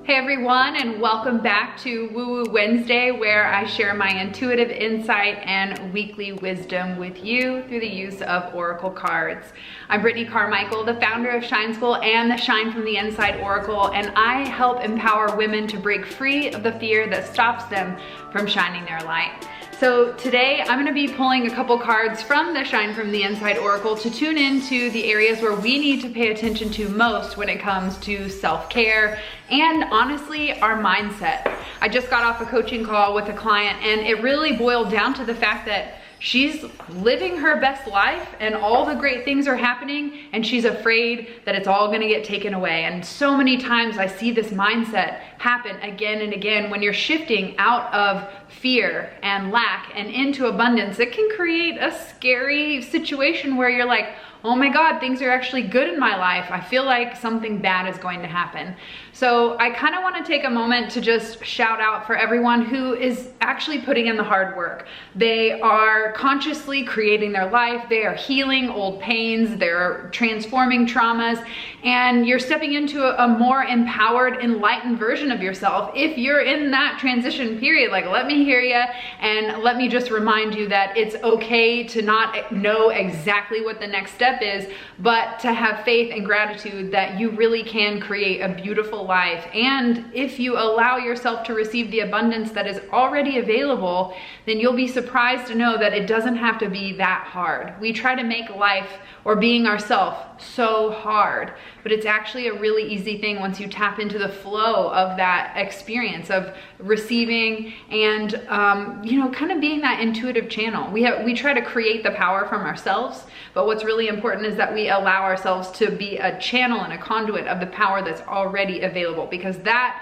Hey everyone, and welcome back to Woo Woo Wednesday, where I share my intuitive insight and weekly wisdom with you through the use of oracle cards. I'm Brittany Carmichael, the founder of Shine School and the Shine from the Inside Oracle, and I help empower women to break free of the fear that stops them from shining their light. So today I'm gonna be pulling a couple cards from the Shine from the Inside Oracle to tune into the areas where we need to pay attention to most when it comes to self-care and honestly, our mindset. I just got off a coaching call with a client and it really boiled down to the fact that she's living her best life and all the great things are happening and she's afraid that it's all gonna get taken away. And so many times I see this mindset happen again and again. When you're shifting out of fear and lack and into abundance, it can create a scary situation where you're like, oh my God, things are actually good in my life. I feel like something bad is going to happen. So I kind of want to take a moment to just shout out for everyone who is actually putting in the hard work. They are consciously creating their life. They are healing old pains. They're transforming traumas, and you're stepping into a more empowered, enlightened version of yourself. If you're in that transition period, like, let me hear you, and let me just remind you that it's okay to not know exactly what the next step is, but to have faith and gratitude that you really can create a beautiful life. And if you allow yourself to receive the abundance that is already available, then you'll be surprised to know that it doesn't have to be that hard. We try to make life or being ourselves so hard, but it's actually a really easy thing once you tap into the flow of that experience of receiving and kind of being that intuitive channel. We try to create the power from ourselves, but what's really important is that we allow ourselves to be a channel and a conduit of the power that's already available, because that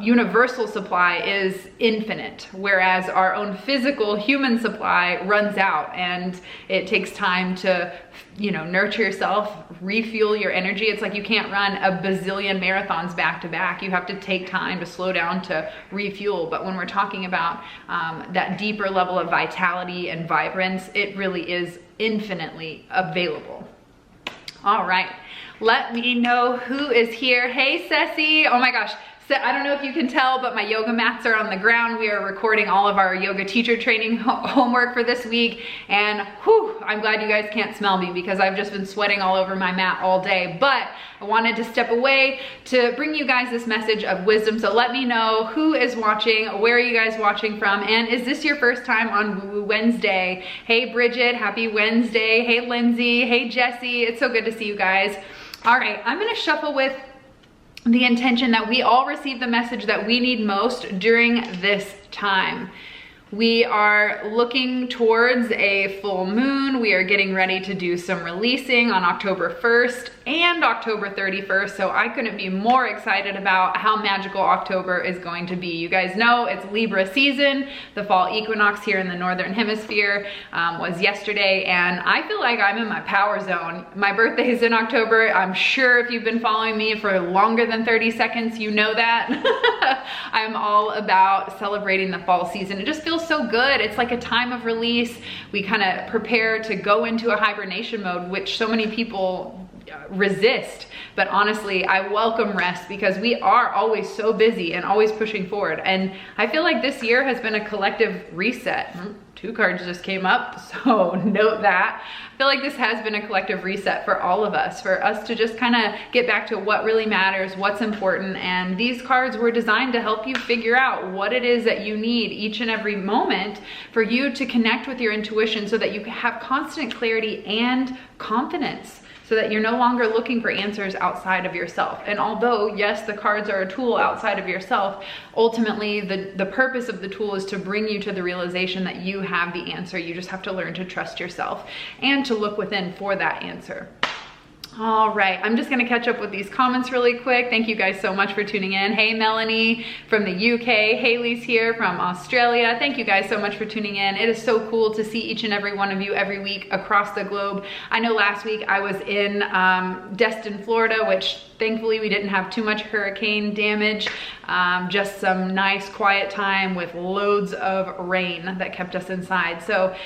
universal supply is infinite, whereas our own physical human supply runs out, and it takes time to nurture yourself, refuel your energy. It's like you can't run a bazillion marathons back to back. You have to take time to slow down to refuel. But when we're talking about that deeper level of vitality and vibrance, it really is infinitely available. All right, let me know who is here. Hey, Ceci. Oh my gosh. I don't know if you can tell, but my yoga mats are on the ground. We are recording all of our yoga teacher training homework for this week. And whew, I'm glad you guys can't smell me because I've just been sweating all over my mat all day. But I wanted to step away to bring you guys this message of wisdom. So let me know who is watching, where are you guys watching from, and is this your first time on Woo Woo Wednesday? Hey Bridget, happy Wednesday. Hey Lindsay, hey Jessie. It's so good to see you guys. All right, I'm gonna shuffle with the intention that we all receive the message that we need most during this time. We are looking towards a full moon. We are getting ready to do some releasing on October 1st and October 31st. So I couldn't be more excited about how magical October is going to be. You guys know it's Libra season. The fall equinox here in the Northern Hemisphere was yesterday, and I feel like I'm in my power zone. My birthday is in October. I'm sure if you've been following me for longer than 30 seconds, you know that. I'm all about celebrating the fall season. It just feels so good. It's like a time of release. We kind of prepare to go into a hibernation mode, which so many people resist. But honestly, I welcome rest because we are always so busy and always pushing forward. And I feel like this year has been a collective reset. Two cards just came up, so note that. I feel like this has been a collective reset for all of us, for us to just kind of get back to what really matters, what's important. And these cards were designed to help you figure out what it is that you need each and every moment for you to connect with your intuition so that you can have constant clarity and confidence, so that you're no longer looking for answers outside of yourself. And although, yes, the cards are a tool outside of yourself, ultimately the purpose of the tool is to bring you to the realization that you have the answer. You just have to learn to trust yourself and to look within for that answer. All right, I'm just gonna catch up with these comments really quick. Thank you guys so much for tuning in. Hey, Melanie from the UK. Haley's here from Australia. Thank you guys so much for tuning in. It is so cool to see each and every one of you every week across the globe. I know last week I was in Destin, Florida, which thankfully we didn't have too much hurricane damage. Just some nice quiet time with loads of rain that kept us inside. So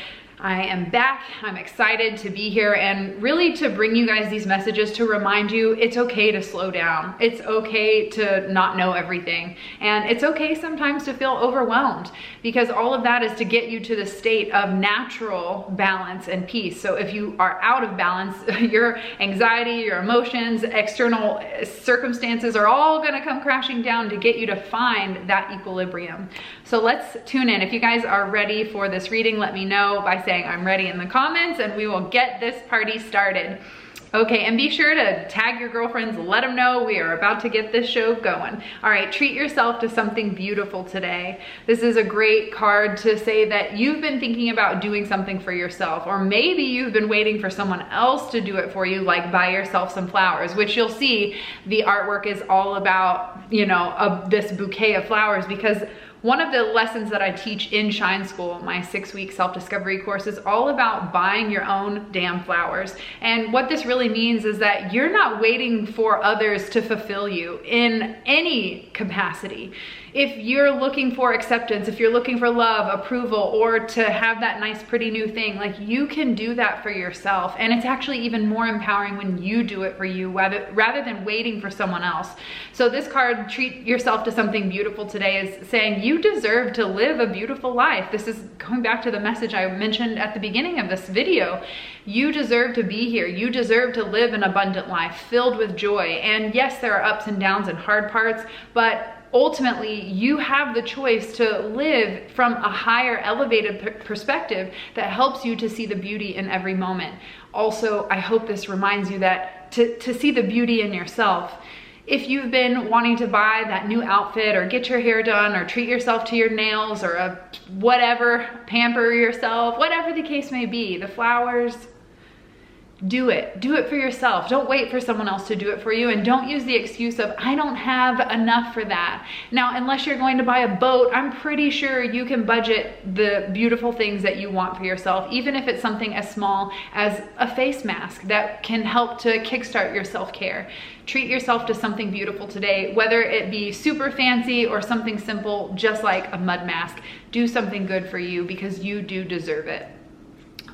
I am back. I'm excited to be here and really to bring you guys these messages to remind you it's okay to slow down. It's okay to not know everything. And it's okay sometimes to feel overwhelmed, because all of that is to get you to the state of natural balance and peace. So if you are out of balance, your anxiety, your emotions, external circumstances are all gonna come crashing down to get you to find that equilibrium. So let's tune in. If you guys are ready for this reading, let me know by saying I'm ready in the comments and we will get this party started. Okay, and be sure to tag your girlfriends, let them know we are about to get this show going. All right, treat yourself to something beautiful today. This is a great card to say that you've been thinking about doing something for yourself, or maybe you've been waiting for someone else to do it for you, like buy yourself some flowers, which you'll see the artwork is all about, you know, this bouquet of flowers, because one of the lessons that I teach in Shine School, my 6-week self-discovery course, is all about buying your own damn flowers. And what this really means is that you're not waiting for others to fulfill you in any capacity. If you're looking for acceptance, if you're looking for love, approval, or to have that nice, pretty new thing, like, you can do that for yourself. And it's actually even more empowering when you do it for you rather than waiting for someone else. So this card, treat yourself to something beautiful today, is saying you deserve to live a beautiful life. This is going back to the message I mentioned at the beginning of this video. You deserve to be here. You deserve to live an abundant life filled with joy. And yes, there are ups and downs and hard parts, but ultimately, you have the choice to live from a higher elevated perspective that helps you to see the beauty in every moment. Also, I hope this reminds you that to see the beauty in yourself. If you've been wanting to buy that new outfit or get your hair done or treat yourself to your nails or whatever, pamper yourself, whatever the case may be, the flowers, do it. Do it for yourself. Don't wait for someone else to do it for you, and don't use the excuse of, I don't have enough for that. Now, unless you're going to buy a boat, I'm pretty sure you can budget the beautiful things that you want for yourself, even if it's something as small as a face mask that can help to kickstart your self-care. Treat yourself to something beautiful today, whether it be super fancy or something simple, just like a mud mask. Do something good for you, because you do deserve it.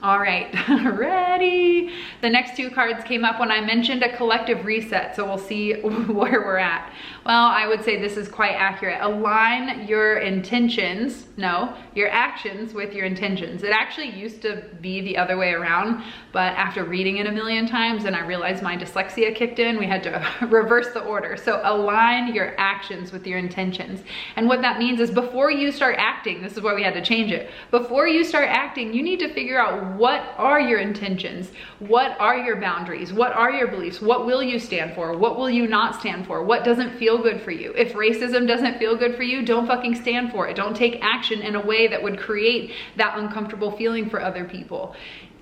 All right, ready? The next 2 cards came up when I mentioned a collective reset, so we'll see where we're at. Well, I would say this is quite accurate. Align your intentions, no, your actions with your intentions. It actually used to be the other way around, but after reading it a million times and I realized my dyslexia kicked in, we had to reverse the order. So align your actions with your intentions. And what that means is before you start acting, this is why we had to change it. Before you start acting, you need to figure out, what are your intentions? What are your boundaries? What are your beliefs? What will you stand for? What will you not stand for? What doesn't feel good for you? If racism doesn't feel good for you, don't fucking stand for it. Don't take action in a way that would create that uncomfortable feeling for other people.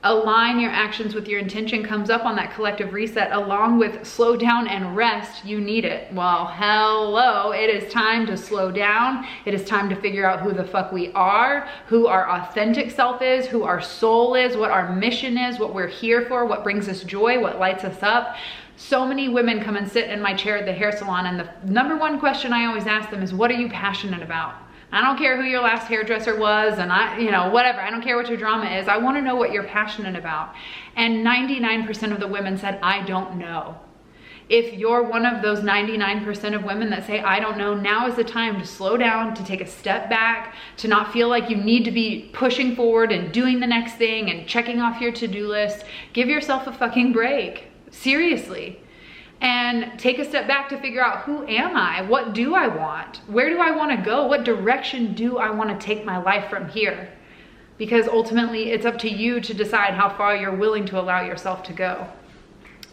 Align your actions with your intention comes up on that collective reset, along with slow down and rest. You need it. Well, hello, it is time to slow down. It is time to figure out who the fuck we are, who our authentic self is, who our soul is, what our mission is, what we're here for, what brings us joy, what lights us up. So many women come and sit in my chair at the hair salon, and the number one question I always ask them is, what are you passionate about? I don't care who your last hairdresser was, and whatever. I don't care what your drama is. I want to know what you're passionate about. And 99% of the women said, I don't know. If you're one of those 99% of women that say, I don't know, now is the time to slow down, to take a step back, to not feel like you need to be pushing forward and doing the next thing and checking off your to-do list. Give yourself a fucking break. Seriously. And take a step back to figure out, who am I? What do I want? Where do I want to go? What direction do I want to take my life from here? Because ultimately it's up to you to decide how far you're willing to allow yourself to go.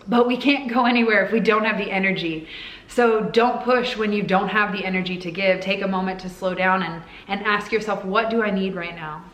But we can't go anywhere if we don't have the energy. So don't push when you don't have the energy to give. Take a moment to slow down and ask yourself, what do I need right now?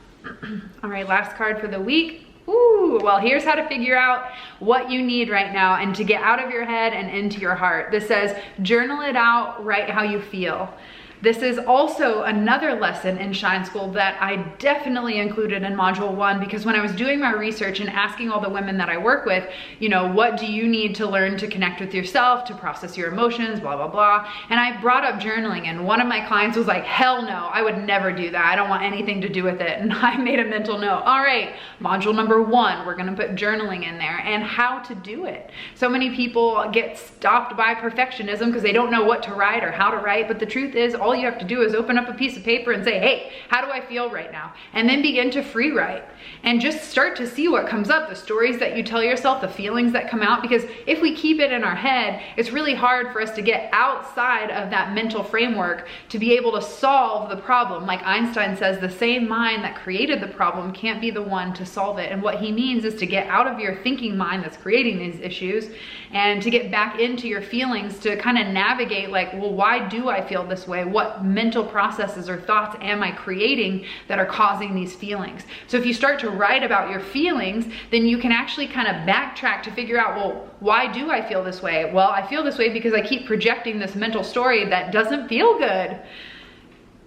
All right, last card for the week. Ooh, well, here's how to figure out what you need right now and to get out of your head and into your heart. This says, journal it out, write how you feel. This is also another lesson in Shine School that I definitely included in module 1, because when I was doing my research and asking all the women that I work with, you know, what do you need to learn to connect with yourself, to process your emotions, blah, blah, blah. And I brought up journaling, and one of my clients was like, hell no, I would never do that. I don't want anything to do with it. And I made a mental note. All right, module number 1, we're gonna put journaling in there and how to do it. So many people get stopped by perfectionism because they don't know what to write or how to write, but the truth is all you have to do is open up a piece of paper and say, hey, how do I feel right now? And then begin to free write and just start to see what comes up, the stories that you tell yourself, the feelings that come out. Because if we keep it in our head, it's really hard for us to get outside of that mental framework to be able to solve the problem. Like Einstein says, the same mind that created the problem can't be the one to solve it. And what he means is to get out of your thinking mind that's creating these issues and to get back into your feelings, to kind of navigate like, well, why do I feel this way? What mental processes or thoughts am I creating that are causing these feelings? So if you start to write about your feelings, then you can actually kind of backtrack to figure out, well, why do I feel this way? Well, I feel this way because I keep projecting this mental story that doesn't feel good.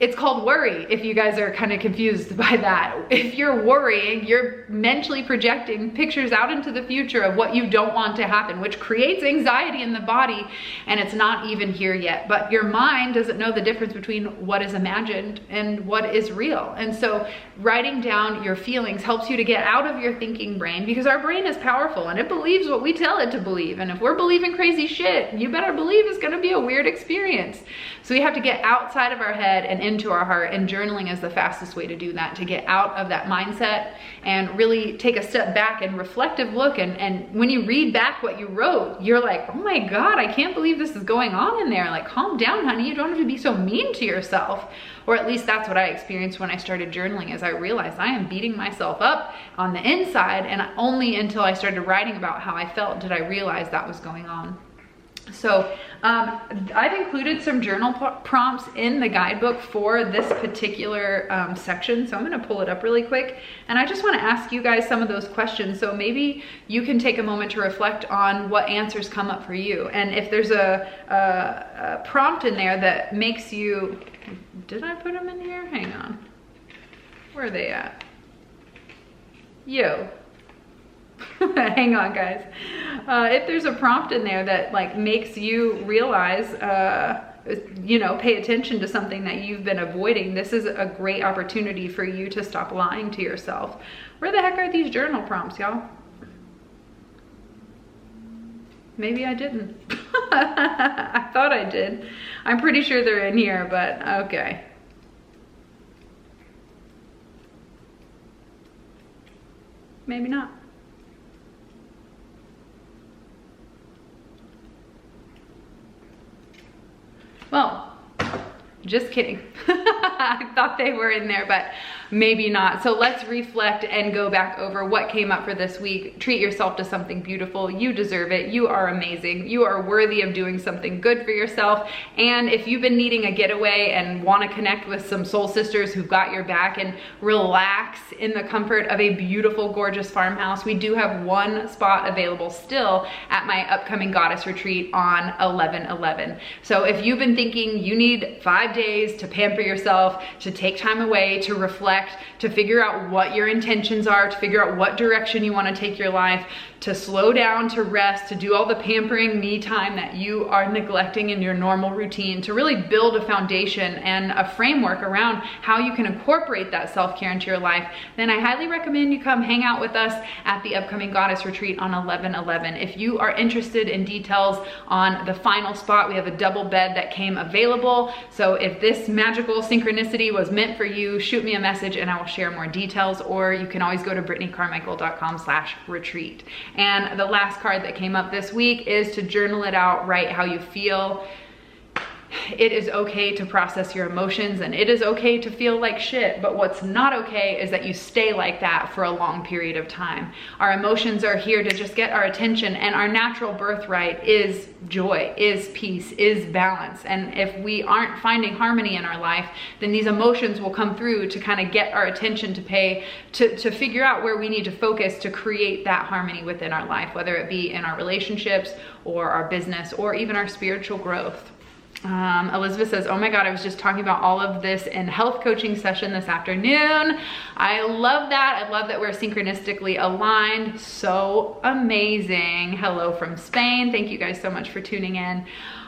It's called worry, if you guys are kind of confused by that. If you're worrying, you're mentally projecting pictures out into the future of what you don't want to happen, which creates anxiety in the body, and it's not even here yet. But your mind doesn't know the difference between what is imagined and what is real. And so writing down your feelings helps you to get out of your thinking brain, because our brain is powerful and it believes what we tell it to believe. And if we're believing crazy shit, you better believe it's gonna be a weird experience. So we have to get outside of our head and into our heart, and journaling is the fastest way to do that, to get out of that mindset and really take a step back and reflective look. And when you read back what you wrote, you're like, oh my God, I can't believe this is going on in there. Like, calm down, honey. You don't have to be so mean to yourself. Or at least that's what I experienced when I started journaling, as I realized I am beating myself up on the inside, and only until I started writing about how I felt did I realize that was going on. So I've included some journal prompts in the guidebook for this particular section. So I'm gonna pull it up really quick. And I just wanna ask you guys some of those questions. So maybe you can take a moment to reflect on what answers come up for you. And if there's a prompt in there that makes you, did I put them in here? Hang on. Where are they at? Yo. Hang on, guys. If there's a prompt in there that like makes you realize, you know, pay attention to something that you've been avoiding, this is a great opportunity for you to stop lying to yourself. Where the heck are these journal prompts, y'all? Maybe I didn't. I thought I did. I'm pretty sure they're in here, but okay. Maybe not. Well, just kidding. I thought they were in there, but maybe not. So let's reflect and go back over what came up for this week. Treat yourself to something beautiful. You deserve it. You are amazing. You are worthy of doing something good for yourself. And if you've been needing a getaway and want to connect with some soul sisters who've got your back and relax in the comfort of a beautiful, gorgeous farmhouse, we do have one spot available still at my upcoming goddess retreat on 11/11. So if you've been thinking you need 5 days to pamper yourself, to take time away, to reflect, to figure out what your intentions are, to figure out what direction you want to take your life, to slow down, to rest, to do all the pampering me time that you are neglecting in your normal routine, to really build a foundation and a framework around how you can incorporate that self-care into your life, then I highly recommend you come hang out with us at the upcoming goddess retreat on 11/11. If you are interested in details on the final spot, we have a double bed that came available. So if this magical synchronicity was meant for you, shoot me a message and I will share more details, or you can always go to brittanycarmichael.com/retreat. And the last card that came up this week is to journal it out, write how you feel. It is okay to process your emotions, and it is okay to feel like shit, but what's not okay is that you stay like that for a long period of time. Our emotions are here to just get our attention, and our natural birthright is joy, is peace, is balance. And if we aren't finding harmony in our life, then these emotions will come through to kind of get our attention, to figure out where we need to focus to create that harmony within our life, whether it be in our relationships or our business or even our spiritual growth. Elizabeth says, oh my God, I was just talking about all of this in health coaching session this afternoon. I love that. I love that we're synchronistically aligned. So amazing. Hello from Spain. Thank you guys so much for tuning in.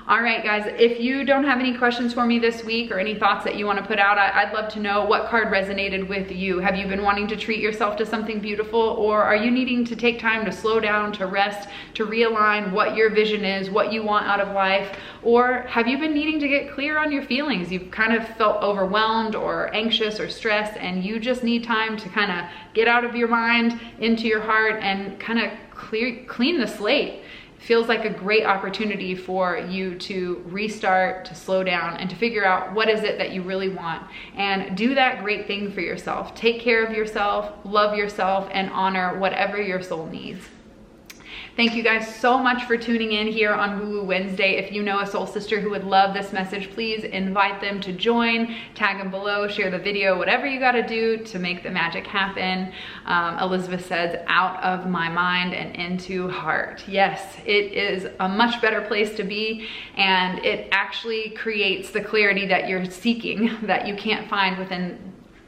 All right, guys, if you don't have any questions for me this week or any thoughts that you want to put out, I'd love to know what card resonated with you. Have you been wanting to treat yourself to something beautiful, or are you needing to take time to slow down, to rest, to realign what your vision is, what you want out of life? Or have you been needing to get clear on your feelings? You've kind of felt overwhelmed or anxious or stressed, and you just need time to kind of get out of your mind into your heart and kind of clean the slate. Feels like a great opportunity for you to restart, to slow down, and to figure out what is it that you really want, and do that great thing for yourself. Take care of yourself, love yourself, and honor whatever your soul needs. Thank you guys so much for tuning in here on Woo Woo Wednesday. If you know a soul sister who would love this message, please invite them to join, tag them below, share the video, whatever you gotta do to make the magic happen. Elizabeth says, out of my mind and into heart. Yes, it is a much better place to be, and it actually creates the clarity that you're seeking that you can't find within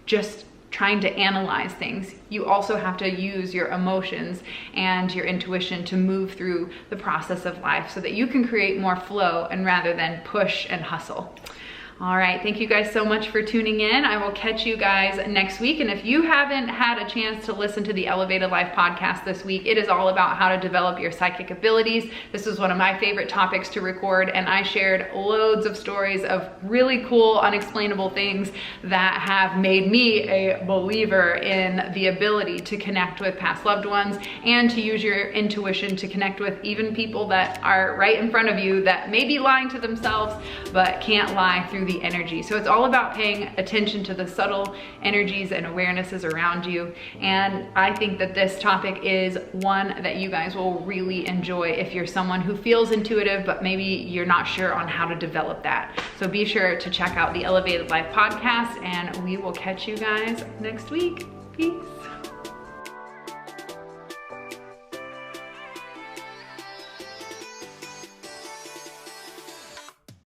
just trying to analyze things. You also have to use your emotions and your intuition to move through the process of life so that you can create more flow and rather than push and hustle. All right, thank you guys so much for tuning in. I will catch you guys next week. And if you haven't had a chance to listen to the Elevated Life podcast this week, it is all about how to develop your psychic abilities. This was one of my favorite topics to record, and I shared loads of stories of really cool, unexplainable things that have made me a believer in the ability to connect with past loved ones and to use your intuition to connect with even people that are right in front of you that may be lying to themselves but can't lie through the energy. So it's all about paying attention to the subtle energies and awarenesses around you. And I think that this topic is one that you guys will really enjoy if you're someone who feels intuitive, but maybe you're not sure on how to develop that. So be sure to check out the Elevated Life podcast, and we will catch you guys next week. Peace.